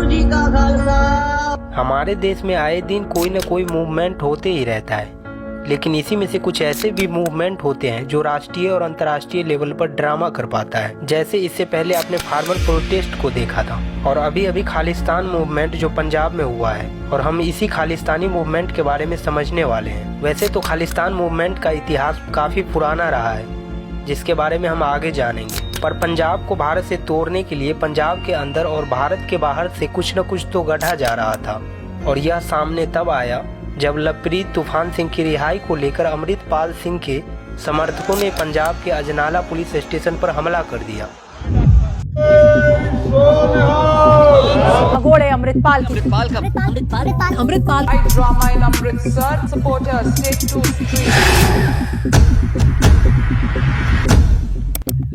जी का खालसा। हमारे देश में आए दिन कोई न कोई मूवमेंट होते ही रहता है, लेकिन इसी में से कुछ ऐसे भी मूवमेंट होते हैं जो राष्ट्रीय और अंतर्राष्ट्रीय लेवल पर ड्रामा कर पाता है। जैसे इससे पहले आपने फार्मर प्रोटेस्ट को देखा था, और अभी अभी खालिस्तान मूवमेंट जो पंजाब में हुआ है, और हम इसी खालिस्तानी मूवमेंट के बारे में समझने वाले हैं। वैसे तो खालिस्तान मूवमेंट का इतिहास काफी पुराना रहा है, जिसके बारे में हम आगे जानेंगे। पर पंजाब को भारत से तोड़ने के लिए पंजाब के अंदर और भारत के बाहर से कुछ न कुछ तो गढ़ा जा रहा था, और यह सामने तब आया जब लवप्रीत तूफान सिंह की रिहाई को लेकर अमृतपाल सिंह के समर्थकों ने पंजाब के अजनाला पुलिस स्टेशन पर हमला कर दिया। भगोड़े Amritpal drama in Amritsar supporters take to street.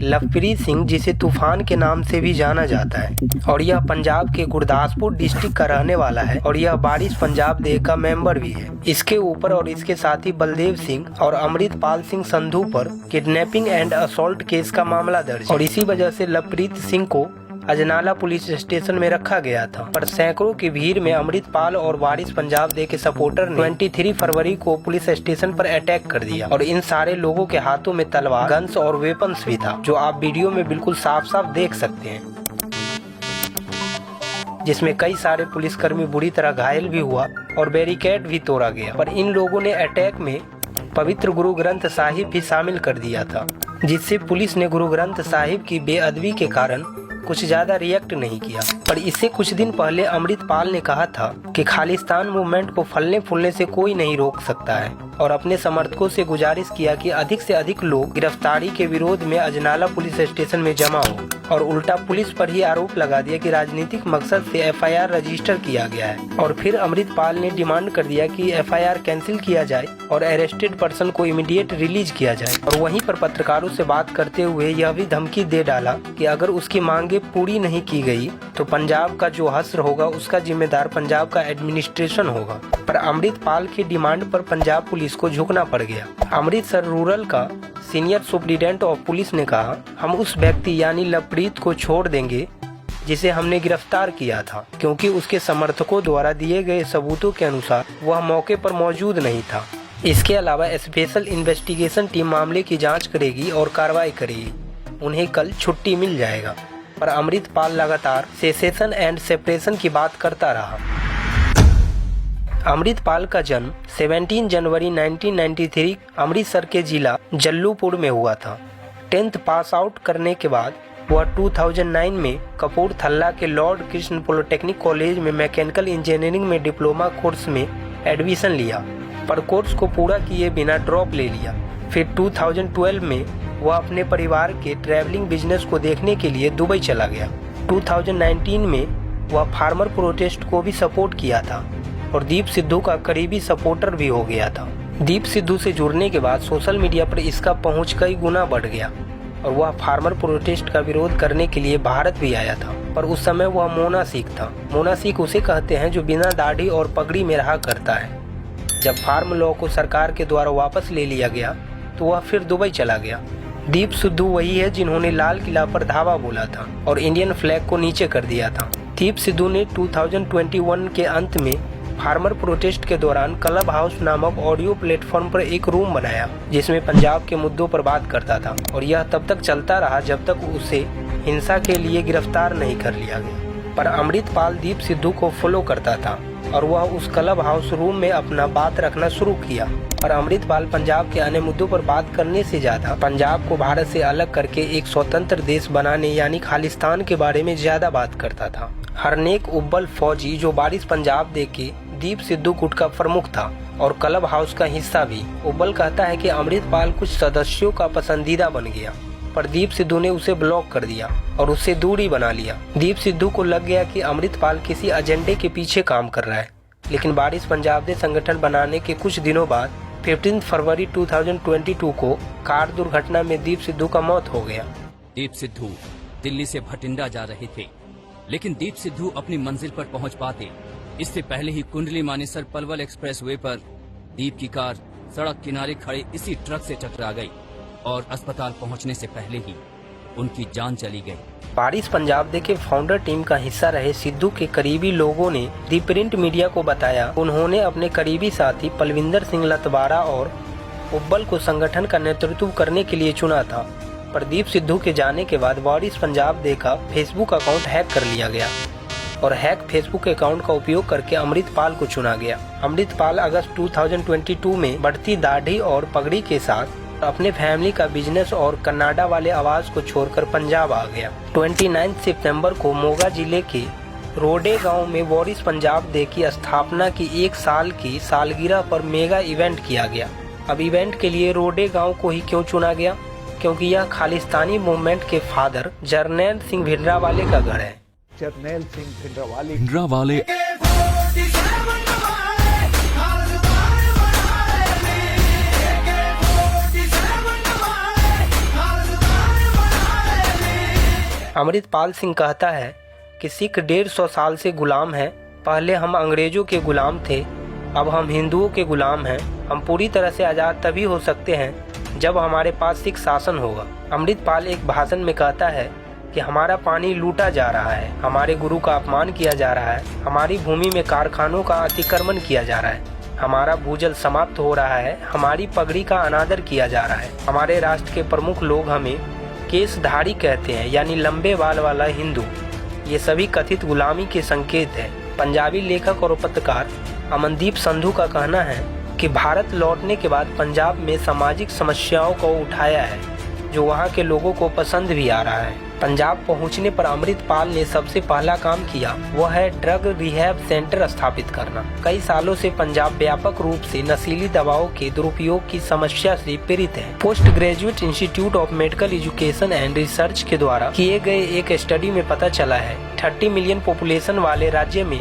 Lovepreet Singh, जिसे तूफान के नाम से भी जाना जाता है, और यह पंजाब के गुरदासपुर डिस्ट्रिक्ट का रहने वाला है, और यह बारिश पंजाब दे का मेंबर भी है। इसके ऊपर और इसके साथी बलदेव सिंह और अमृतपाल सिंह संधू पर किडनैपिंग एंड असॉल्ट केस का मामला दर्ज, और इसी वजह से लवप्रीत सिंह को अजनाला पुलिस स्टेशन में रखा गया था। पर सैकड़ों की भीड़ में अमृतपाल और वारिस पंजाब दे के सपोर्टर ने 23 फरवरी को पुलिस स्टेशन पर अटैक कर दिया, और इन सारे लोगों के हाथों में तलवार, गन्स और वेपन्स भी था, जो आप वीडियो में बिल्कुल साफ साफ देख सकते हैं, जिसमें कई सारे पुलिसकर्मी बुरी तरह घायल भी हुआ और बैरिकेड भी तोड़ा गया। पर इन लोगों ने अटैक में पवित्र गुरु ग्रंथ साहिब भी शामिल कर दिया था, जिससे पुलिस ने गुरु ग्रंथ साहिब की बेअदबी के कारण कुछ ज्यादा रिएक्ट नहीं किया। पर इससे कुछ दिन पहले अमृतपाल ने कहा था कि खालिस्तान मूवमेंट को फलने फूलने से कोई नहीं रोक सकता है, और अपने समर्थकों से गुजारिश किया कि अधिक से अधिक लोग गिरफ्तारी के विरोध में अजनाला पुलिस स्टेशन में जमा हो, और उल्टा पुलिस पर ही आरोप लगा दिया कि राजनीतिक मकसद से एफआईआर रजिस्टर किया गया है। और फिर अमृतपाल ने डिमांड कर दिया कि एफआईआर कैंसिल किया जाए और अरेस्टेड पर्सन को इमीडिएट रिलीज किया जाए। और वहीं पर पत्रकारों से बात करते हुए यह भी धमकी दे डाला कि अगर उसकी मांगे पूरी नहीं की गई तो पंजाब का जो हश्र होगा उसका जिम्मेदार पंजाब का एडमिनिस्ट्रेशन होगा। पर अमृतपाल की डिमांड पर पंजाब पुलिस को झुकना पड़ गया। अमृतसर रूरल का सीनियर सुप्रीडेंट ऑफ पुलिस ने कहा, हम उस व्यक्ति यानी लवप्रीत को छोड़ देंगे जिसे हमने गिरफ्तार किया था, क्योंकि उसके समर्थकों द्वारा दिए गए सबूतों के अनुसार वह मौके पर मौजूद नहीं था। इसके अलावा स्पेशल इन्वेस्टिगेशन टीम मामले की जांच करेगी और कार्रवाई करेगी। उन्हें कल छुट्टी मिल जाएगा। पर अमृतपाल लगातार सेसेशन एंड सेपरेशन की बात करता रहा। अमृतपाल का जन्म 17 जनवरी 1993 अमृतसर के जिला जल्लूपुर में हुआ था। 10th पास आउट करने के बाद वह 2009 में कपूरथला के लॉर्ड कृष्ण पॉलिटेक्निक कॉलेज में मैकेनिकल इंजीनियरिंग में डिप्लोमा कोर्स में एडमिशन लिया, पर कोर्स को पूरा किए बिना ड्रॉप ले लिया। फिर 2012 में वह अपने परिवार के ट्रैवलिंग बिजनेस को देखने के लिए दुबई चला गया। 2019 में वह फार्मर प्रोटेस्ट को भी सपोर्ट किया था और दीप सिद्धू का करीबी सपोर्टर भी हो गया था। दीप सिद्धू से जुड़ने के बाद सोशल मीडिया पर इसका पहुंच कई गुना बढ़ गया और वह फार्मर प्रोटेस्ट का विरोध करने के लिए भारत भी आया था। पर उस समय वह मोना सिख था। मोना सिख उसे कहते हैं जो बिना दाढ़ी और पगड़ी में रहा करता है। जब फार्म लॉ को सरकार के द्वारा वापस ले लिया गया तो वह फिर दुबई चला गया। दीप सिद्धू वही है जिन्होंने लाल किला पर धावा बोला था और इंडियन फ्लैग को नीचे कर दिया था। दीप सिद्धू ने 2021 के अंत में फार्मर प्रोटेस्ट के दौरान क्लब हाउस नामक ऑडियो प्लेटफॉर्म पर एक रूम बनाया जिसमें पंजाब के मुद्दों पर बात करता था, और यह तब तक चलता रहा जब तक उसे हिंसा के लिए गिरफ्तार नहीं कर लिया गया। पर अमृतपाल दीप सिद्धू को फॉलो करता था और वह उस क्लब हाउस रूम में अपना बात रखना शुरू किया। और अमृतपाल पंजाब के अन्य मुद्दों पर बात करने से ज्यादा पंजाब को भारत से अलग करके एक स्वतंत्र देश बनाने यानी खालिस्तान के बारे में ज्यादा बात करता था। हरनेक उब्बल फौजी जो बारिश पंजाब दे के दीप सिद्धू गुट का प्रमुख था और क्लब हाउस का हिस्सा भी। उब्बल कहता है कि अमृतपाल कुछ सदस्यों का पसंदीदा बन गया, पर दीप सिद्धू ने उसे ब्लॉक कर दिया और उससे दूरी बना लिया। दीप सिद्धू को लग गया कि अमृतपाल किसी एजेंडे के पीछे काम कर रहा है। लेकिन बारिश पंजाब दे संगठन बनाने के कुछ दिनों बाद 15 फरवरी 2022 को कार दुर्घटना में दीप सिद्धू का मौत हो गया। दीप सिद्धू दिल्ली से भटिंडा जा रहे थे, लेकिन दीप सिद्धू अपनी मंजिल पर पहुंच पाते इससे पहले ही कुंडली मानेसर पलवल एक्सप्रेसवे पर दीप की कार सड़क किनारे खड़े इसी ट्रक से टकरा गई और अस्पताल पहुंचने से पहले ही उनकी जान चली गई। वारिस पंजाब डे के फाउंडर टीम का हिस्सा रहे सिद्धू के करीबी लोगों ने दी प्रिंट मीडिया को बताया उन्होंने अपने करीबी साथी पलविंदर सिंह लतवारा और उब्बल को संगठन का नेतृत्व करने के लिए चुना था। प्रदीप सिद्धू के जाने के बाद वारिस पंजाब डे का फेसबुक अकाउंट हैक कर लिया गया और हैक फेसबुक अकाउंट का उपयोग करके अमृतपाल को चुना गया। अमृतपाल अगस्त 2022 में बढ़ती दाढ़ी और पगड़ी के साथ अपने फैमिली का बिजनेस और कनाडा वाले आवाज को छोड़कर पंजाब आ गया। 29 सितंबर को मोगा जिले के रोडे गांव में वारिस पंजाब डे की स्थापना की 1 साल की सालगिरह पर मेगा इवेंट किया गया। अब इवेंट के लिए रोडे गांव को ही क्यों चुना गया? क्योंकि यह खालिस्तानी मूवमेंट के फादर जरनैल सिंह भिंडरावाले का घर है। जरनैल सिंह भिंडरावाले अमृतपाल सिंह कहता है कि सिख 150 साल से गुलाम है। पहले हम अंग्रेजों के गुलाम थे, अब हम हिंदुओं के गुलाम हैं। हम पूरी तरह से आज़ाद तभी हो सकते हैं जब हमारे पास सिख शासन होगा। अमृतपाल एक भाषण में कहता है कि हमारा पानी लूटा जा रहा है, हमारे गुरु का अपमान किया जा रहा है, हमारी भूमि में कारखानों का अतिक्रमण किया जा रहा है, हमारा भूजल समाप्त हो रहा है, हमारी पगड़ी का अनादर किया जा रहा है, हमारे राष्ट्र के प्रमुख लोग हमें केसधारी कहते हैं, यानी लंबे बाल वाला हिंदू। ये सभी कथित गुलामी के संकेत है। पंजाबी लेखक और पत्रकार अमनदीप संधू का कहना है कि भारत लौटने के बाद पंजाब में सामाजिक समस्याओं को उठाया है जो वहाँ के लोगों को पसंद भी आ रहा है। पंजाब पहुँचने पर अमृतपाल ने सबसे पहला काम किया वह है ड्रग रिहैब सेंटर स्थापित करना। कई सालों से पंजाब व्यापक रूप से नशीली दवाओं के दुरुपयोग की समस्या से पीड़ित है। Post graduate institute of medical education and research के द्वारा किए गए एक स्टडी में पता चला है 30 मिलियन पॉपुलेशन वाले राज्य में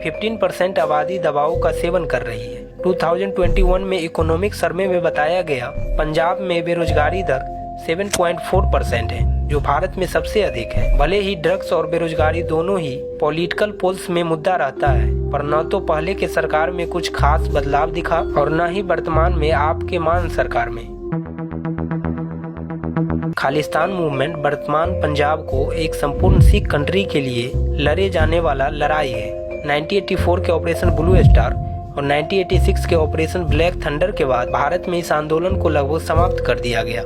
15% आबादी दवाओं का सेवन कर रही है। 2021 में इकोनॉमिक सर्वे में बताया गया पंजाब में बेरोजगारी दर 7.4% है जो भारत में सबसे अधिक है। भले ही ड्रग्स और बेरोजगारी दोनों ही पॉलिटिकल पोल्स में मुद्दा रहता है, पर न तो पहले के सरकार में कुछ खास बदलाव दिखा और न ही वर्तमान में आपके मान सरकार में। खालिस्तान मूवमेंट वर्तमान पंजाब को एक संपूर्ण सिख कंट्री के लिए लड़े जाने वाला लड़ाई है। 1984 के ऑपरेशन ब्लू स्टार और 1986 के ऑपरेशन ब्लैक थंडर के बाद भारत में इस आंदोलन को लगभग समाप्त कर दिया गया।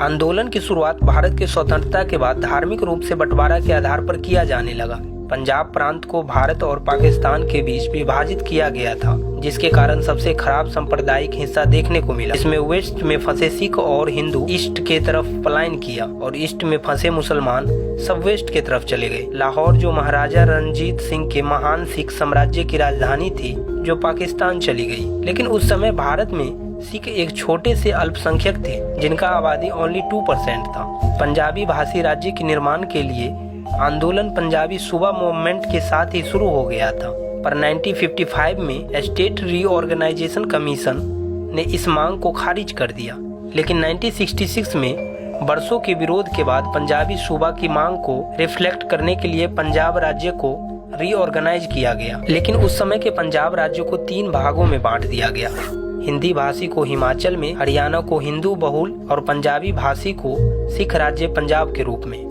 आंदोलन की शुरुआत भारत के स्वतंत्रता के बाद धार्मिक रूप से बंटवारा के आधार पर किया जाने लगा। पंजाब प्रांत को भारत और पाकिस्तान के बीच विभाजित किया गया था, जिसके कारण सबसे खराब सांप्रदायिक हिस्सा देखने को मिला। इसमें वेस्ट में फंसे सिख और हिंदू ईस्ट के तरफ पलायन किया और ईस्ट में फंसे मुसलमान सब वेस्ट के तरफ चले गए। लाहौर जो महाराजा रणजीत सिंह के महान सिख साम्राज्य की राजधानी थी, जो पाकिस्तान चली गई। लेकिन उस समय भारत में सिख एक छोटे से अल्पसंख्यक थे जिनका आबादी ओनली 2% था। पंजाबी भाषी राज्य के निर्माण के लिए आंदोलन पंजाबी सूबा मूवमेंट के साथ ही शुरू हो गया था, पर 1955 में स्टेट रीऑर्गेनाइजेशन कमीशन ने इस मांग को खारिज कर दिया। लेकिन 1966 में बरसों के विरोध के बाद पंजाबी सूबा की मांग को रिफ्लेक्ट करने के लिए पंजाब राज्य को रीऑर्गेनाइज किया गया। लेकिन उस समय के पंजाब राज्य को 3 भागों में बांट दिया गया। हिंदी भाषी को हिमाचल में, हरियाणा को हिंदू बहुल और पंजाबी भाषी को सिख राज्य पंजाब के रूप में।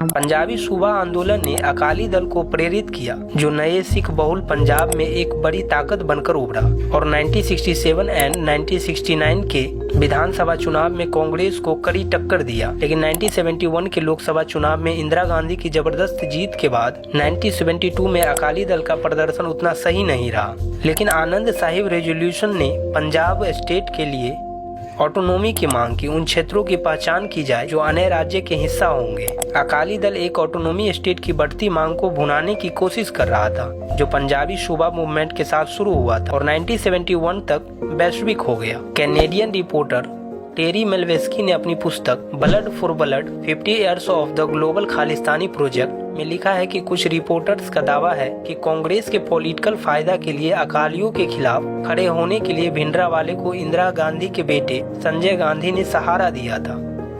पंजाबी सूबा आंदोलन ने अकाली दल को प्रेरित किया, जो नए सिख बहुल पंजाब में एक बड़ी ताकत बनकर उभरा और 1967 एंड 1969 के विधानसभा चुनाव में कांग्रेस को कड़ी टक्कर दिया। लेकिन 1971 के लोकसभा चुनाव में इंदिरा गांधी की जबरदस्त जीत के बाद 1972 में अकाली दल का प्रदर्शन उतना सही नहीं रहा। लेकिन आनंद साहिब रेजोल्यूशन ने पंजाब स्टेट के लिए ऑटोनॉमी की मांग की। उन क्षेत्रों की पहचान की जाए जो अन्य राज्य के हिस्सा होंगे। अकाली दल एक ऑटोनॉमी स्टेट की बढ़ती मांग को भुनाने की कोशिश कर रहा था, जो पंजाबी सूबा मूवमेंट के साथ शुरू हुआ था और 1971 तक वैश्विक हो गया। कैनेडियन रिपोर्टर टेरी मेल्वेस्की ने अपनी पुस्तक blood for blood 50 years of the global Khalistani project में लिखा है कि कुछ रिपोर्टर्स का दावा है कि कांग्रेस के पॉलिटिकल फायदा के लिए अकालियों के खिलाफ खड़े होने के लिए भिंडरावाले को इंदिरा गांधी के बेटे संजय गांधी ने सहारा दिया था।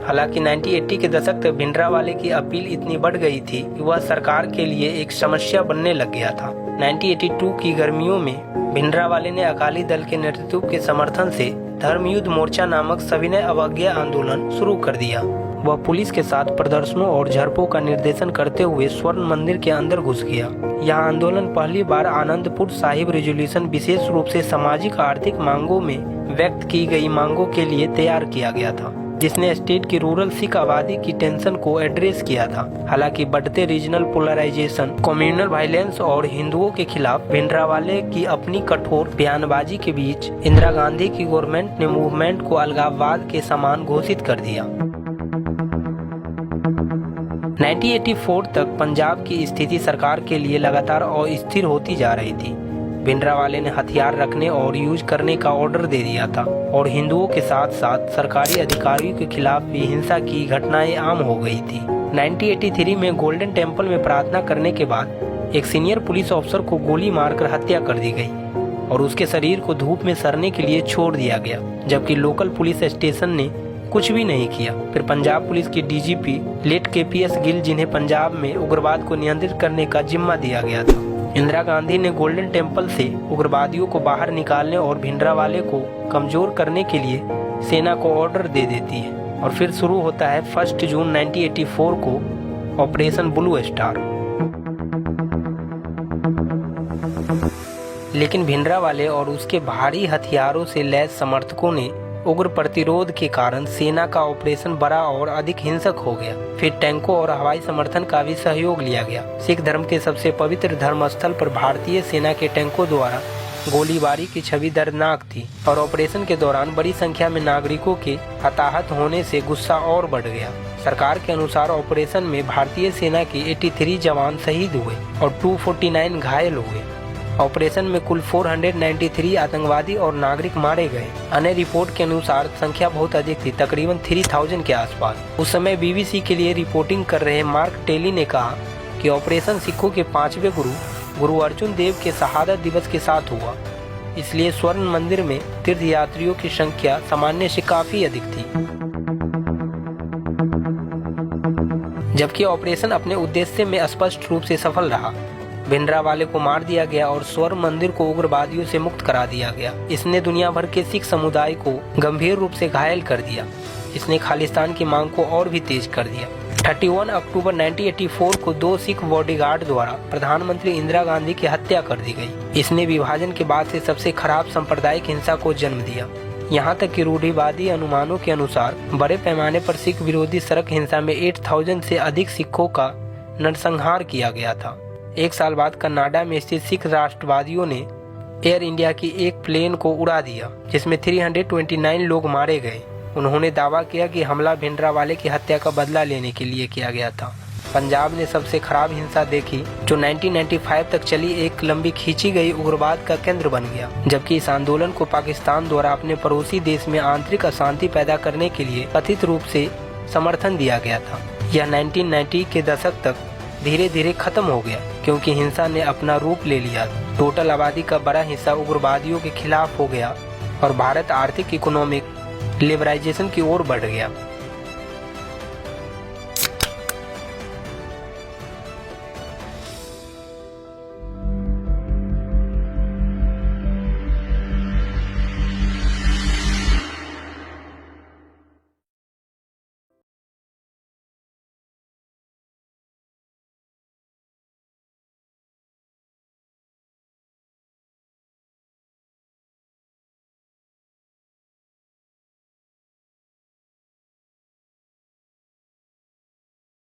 हालांकि 1980 के दशक तक भिंडरावाले की अपील इतनी बढ़ गई थी कि वह सरकार के लिए एक समस्या बनने लग गया था। 1982 की गर्मियों में भिंडरावाले ने अकाली दल के नेतृत्व के समर्थन से धर्मयुद्ध मोर्चा नामक सविनय अवज्ञा आंदोलन शुरू कर दिया। वह पुलिस के साथ प्रदर्शनों और झड़पों का निर्देशन करते हुए स्वर्ण मंदिर के अंदर घुस गया। यह आंदोलन पहली बार आनंदपुर साहिब रेजोल्यूशन विशेष रूप से सामाजिक आर्थिक मांगों में व्यक्त की गई मांगों के लिए तैयार किया गया था, जिसने स्टेट की रूरल सिख आबादी की टेंशन को एड्रेस किया था। हालांकि बढ़ते रीजनल पोलराइजेशन, कम्युनल वायलेंस और हिंदुओं के खिलाफ भिंडरावाले की अपनी कठोर बयानबाजी के बीच इंदिरा गांधी की गवर्नमेंट ने मूवमेंट को अलगाववाद के समान घोषित कर दिया। 1984 तक पंजाब की स्थिति सरकार के लिए लगातार अस्थिर होती जा रही थी। भिंडरावाले ने हथियार रखने और यूज करने का ऑर्डर दे दिया था और हिंदुओं के साथ साथ सरकारी अधिकारियों के खिलाफ भी हिंसा की घटनाएं आम हो गई थी। 1983 में गोल्डन टेम्पल में प्रार्थना करने के बाद एक सीनियर पुलिस ऑफिसर को गोली मारकर हत्या कर दी गई और उसके शरीर को धूप में सड़ने के लिए छोड़ दिया गया, जबकि लोकल पुलिस स्टेशन ने कुछ भी नहीं किया। फिर पंजाब पुलिस की डीजीपी लेट केपीएस गिल, जिन्हें पंजाब में उग्रवाद को नियंत्रित करने का जिम्मा दिया गया था। इंदिरा गांधी ने गोल्डन टेम्पल से उग्रवादियों को बाहर निकालने और भिंडरावाले को कमजोर करने के लिए सेना को ऑर्डर दे देती है और फिर शुरू होता है 1 जून 1984 को ऑपरेशन ब्लू स्टार। लेकिन भिंडरावाले और उसके भारी हथियारों से लैस समर्थकों ने उग्र प्रतिरोध के कारण सेना का ऑपरेशन बड़ा और अधिक हिंसक हो गया। फिर टैंकों और हवाई समर्थन का भी सहयोग लिया गया। सिख धर्म के सबसे पवित्र धर्मस्थल पर भारतीय सेना के टैंकों द्वारा गोलीबारी की छवि दर्दनाक थी और ऑपरेशन के दौरान बड़ी संख्या में नागरिकों के हताहत होने से गुस्सा और बढ़ गया। सरकार के अनुसार ऑपरेशन में भारतीय सेना के 83 जवान शहीद हुए और 249 घायल हुए। ऑपरेशन में कुल 493 आतंकवादी और नागरिक मारे गए। अन्य रिपोर्ट के अनुसार संख्या बहुत अधिक थी, तकरीबन 3000 के आसपास। उस समय बीबीसी के लिए रिपोर्टिंग कर रहे मार्क टेली ने कहा कि ऑपरेशन सिखों के 5वें गुरु अर्जुन देव के शहादत दिवस के साथ हुआ, इसलिए स्वर्ण मंदिर में तीर्थयात्रियों की संख्या सामान्य से काफी अधिक थी। जबकि ऑपरेशन अपने उद्देश्य में स्पष्ट रूप से सफल रहा। भिंडरावाले को मार दिया गया और स्वर्ण मंदिर को उग्रवादियों से मुक्त करा दिया गया। इसने दुनिया भर के सिख समुदाय को गंभीर रूप से घायल कर दिया। इसने खालिस्तान की मांग को और भी तेज कर दिया। 31 अक्टूबर 1984 को 2 सिख बॉडीगार्ड द्वारा प्रधानमंत्री इंदिरा गांधी की हत्या कर दी गई। इसने विभाजन के बाद से सबसे खराब सांप्रदायिक हिंसा को जन्म दिया। यहाँ तक कि रूढ़िवादी अनुमानों के अनुसार बड़े पैमाने पर सिख विरोधी सड़क हिंसा में 8000 से अधिक सिखों का नरसंहार किया गया था। एक साल बाद कनाडा में स्थित सिख राष्ट्रवादियों ने एयर इंडिया की एक प्लेन को उड़ा दिया, जिसमें 329 लोग मारे गए। उन्होंने दावा किया कि हमला भिंडरावाले की हत्या का बदला लेने के लिए किया गया था। पंजाब ने सबसे खराब हिंसा देखी, जो 1995 तक चली एक लंबी खींची गई उग्रवाद का केंद्र बन गया। जबकि इस आंदोलन को पाकिस्तान द्वारा अपने पड़ोसी देश में आंतरिक अशांति पैदा करने के लिए कथित रूप से समर्थन दिया गया था। यह 1990 के दशक तक धीरे धीरे खत्म हो गया, क्योंकि हिंसा ने अपना रूप ले लिया। टोटल आबादी का बड़ा हिस्सा उग्रवादियों के खिलाफ हो गया और भारत आर्थिक इकोनॉमिक लिबरलाइजेशन की ओर बढ़ गया।